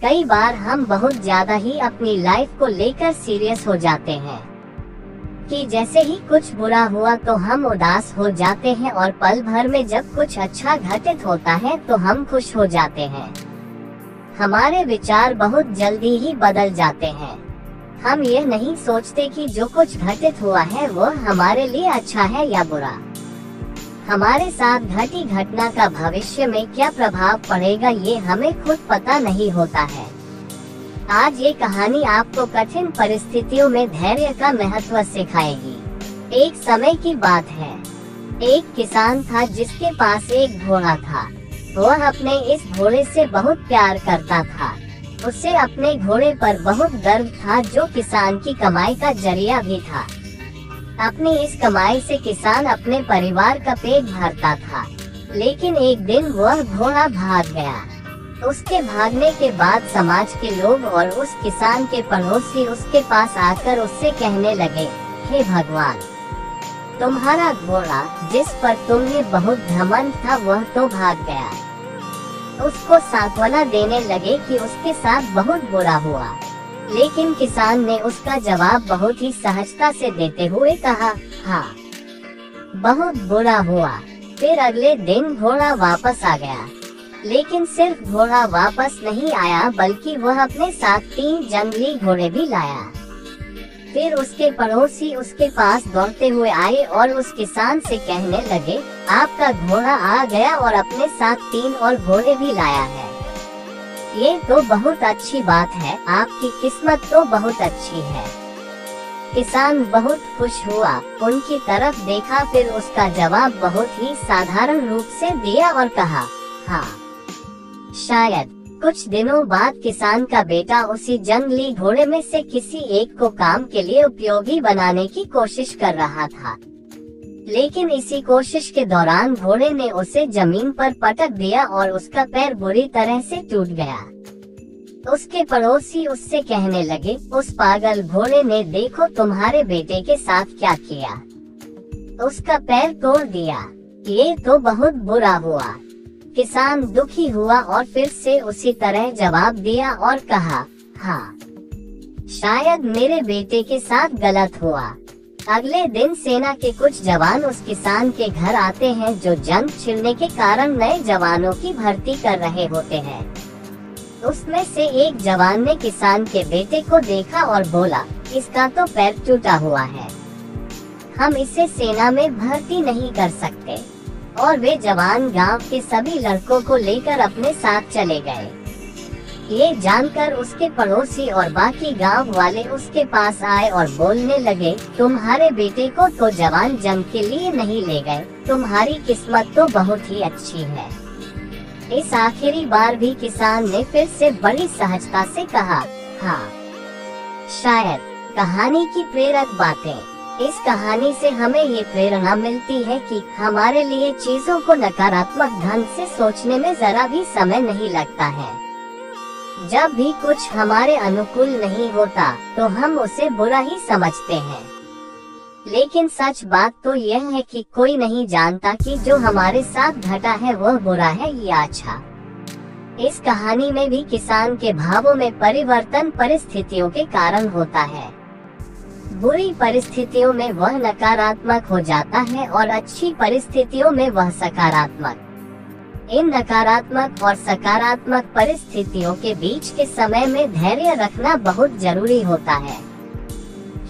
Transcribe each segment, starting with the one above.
कई बार हम बहुत ज्यादा ही अपनी लाइफ को लेकर सीरियस हो जाते हैं कि जैसे ही कुछ बुरा हुआ तो हम उदास हो जाते हैं और पल भर में जब कुछ अच्छा घटित होता है तो हम खुश हो जाते हैं। हमारे विचार बहुत जल्दी ही बदल जाते हैं। हम यह नहीं सोचते कि जो कुछ घटित हुआ है वो हमारे लिए अच्छा है या बुरा। हमारे साथ घटी घटना का भविष्य में क्या प्रभाव पड़ेगा ये हमें खुद पता नहीं होता है। आज ये कहानी आपको कठिन परिस्थितियों में धैर्य का महत्व सिखाएगी। एक समय की बात है, एक किसान था जिसके पास एक घोड़ा था। वह अपने इस घोड़े से बहुत प्यार करता था। उसे अपने घोड़े पर बहुत गर्व था जो किसान की कमाई का जरिया भी था। अपनी इस कमाई से किसान अपने परिवार का पेट भरता था। लेकिन एक दिन वह घोड़ा भाग गया। उसके भागने के बाद समाज के लोग और उस किसान के पड़ोसी उसके पास आकर उससे कहने लगे, हे भगवान, तुम्हारा घोड़ा जिस पर तुम्हें बहुत घमंड था वह तो भाग गया। उसको सांत्वना देने लगे कि उसके साथ बहुत बुरा हुआ। लेकिन किसान ने उसका जवाब बहुत ही सहजता से देते हुए कहा, हाँ, बहुत बुरा हुआ। फिर अगले दिन घोड़ा वापस आ गया। लेकिन सिर्फ घोड़ा वापस नहीं आया बल्कि वह अपने साथ 3 जंगली घोड़े भी लाया। फिर उसके पड़ोसी उसके पास दौड़ते हुए आए और उस किसान से कहने लगे, आपका घोड़ा आ गया और अपने साथ 3 और घोड़े भी लाया है। ये तो बहुत अच्छी बात है, आपकी किस्मत तो बहुत अच्छी है। किसान बहुत खुश हुआ, उनकी तरफ देखा, फिर उसका जवाब बहुत ही साधारण रूप से दिया और कहा, हाँ, शायद। कुछ दिनों बाद किसान का बेटा उसी जंगली घोड़े में से किसी एक को काम के लिए उपयोगी बनाने की कोशिश कर रहा था। लेकिन इसी कोशिश के दौरान घोड़े ने उसे जमीन पर पटक दिया और उसका पैर बुरी तरह से टूट गया। उसके पड़ोसी उससे कहने लगे, उस पागल घोड़े ने देखो तुम्हारे बेटे के साथ क्या किया, उसका पैर तोड़ दिया। ये तो बहुत बुरा हुआ। किसान दुखी हुआ और फिर से उसी तरह जवाब दिया और कहा, हाँ, शायद मेरे बेटे के साथ गलत हुआ। अगले दिन सेना के कुछ जवान उस किसान के घर आते हैं जो जंग छिड़ने के कारण नए जवानों की भर्ती कर रहे होते हैं। उसमें से एक जवान ने किसान के बेटे को देखा और बोला, इसका तो पैर टूटा हुआ है, हम इसे सेना में भर्ती नहीं कर सकते। और वे जवान गांव के सभी लड़कों को लेकर अपने साथ चले गए। ये जानकर उसके पड़ोसी और बाकी गांव वाले उसके पास आए और बोलने लगे, तुम्हारे बेटे को तो जवान जंग के लिए नहीं ले गए, तुम्हारी किस्मत तो बहुत ही अच्छी है। इस आखिरी बार भी किसान ने फिर से बड़ी सहजता से कहा, हाँ, शायद। कहानी की प्रेरक बातें। इस कहानी से हमें ये प्रेरणा मिलती है कि हमारे लिए चीजों को नकारात्मक ढंग से सोचने में जरा भी समय नहीं लगता है। जब भी कुछ हमारे अनुकूल नहीं होता तो हम उसे बुरा ही समझते हैं। लेकिन सच बात तो यह है कि कोई नहीं जानता कि जो हमारे साथ घटा है वह बुरा है या अच्छा। इस कहानी में भी किसान के भावों में परिवर्तन परिस्थितियों के कारण होता है। बुरी परिस्थितियों में वह नकारात्मक हो जाता है और अच्छी परिस्थितियों में वह सकारात्मक। इन नकारात्मक और सकारात्मक परिस्थितियों के बीच के समय में धैर्य रखना बहुत जरूरी होता है।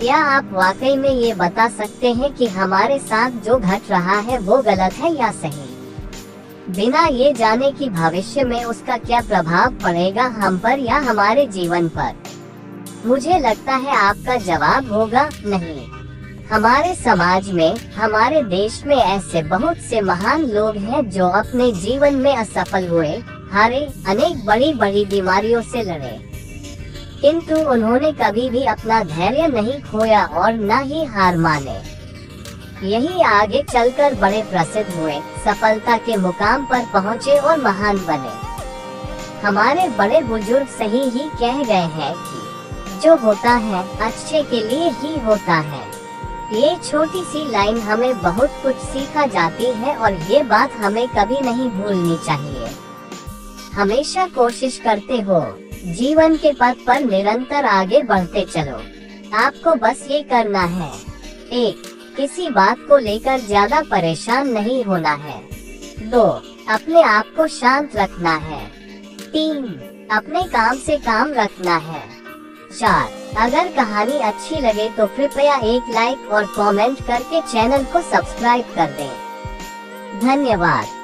क्या आप वाकई में ये बता सकते हैं कि हमारे साथ जो घट रहा है वो गलत है या सही, बिना ये जाने कि भविष्य में उसका क्या प्रभाव पड़ेगा हम पर या हमारे जीवन पर? मुझे लगता है आपका जवाब होगा नहीं। हमारे समाज में, हमारे देश में ऐसे बहुत से महान लोग हैं जो अपने जीवन में असफल हुए, हारे, अनेक बड़ी बड़ी बीमारियों से लड़े, किंतु उन्होंने कभी भी अपना धैर्य नहीं खोया और न ही हार माने। यही आगे चलकर बड़े प्रसिद्ध हुए, सफलता के मुकाम पर पहुँचे और महान बने। हमारे बड़े बुजुर्ग सही ही कह गए हैं कि जो होता है अच्छे के लिए ही होता है। ये छोटी सी लाइन हमें बहुत कुछ सिखा जाती है और ये बात हमें कभी नहीं भूलनी चाहिए। हमेशा कोशिश करते हो जीवन के पथ पर निरंतर आगे बढ़ते चलो। आपको बस ये करना है। 1. किसी बात को लेकर ज्यादा परेशान नहीं होना है। 2. अपने आप को शांत रखना है। 3. अपने काम से काम रखना है। 4. अगर कहानी अच्छी लगे तो कृपया एक लाइक और कमेंट करके चैनल को सब्सक्राइब कर दें। धन्यवाद।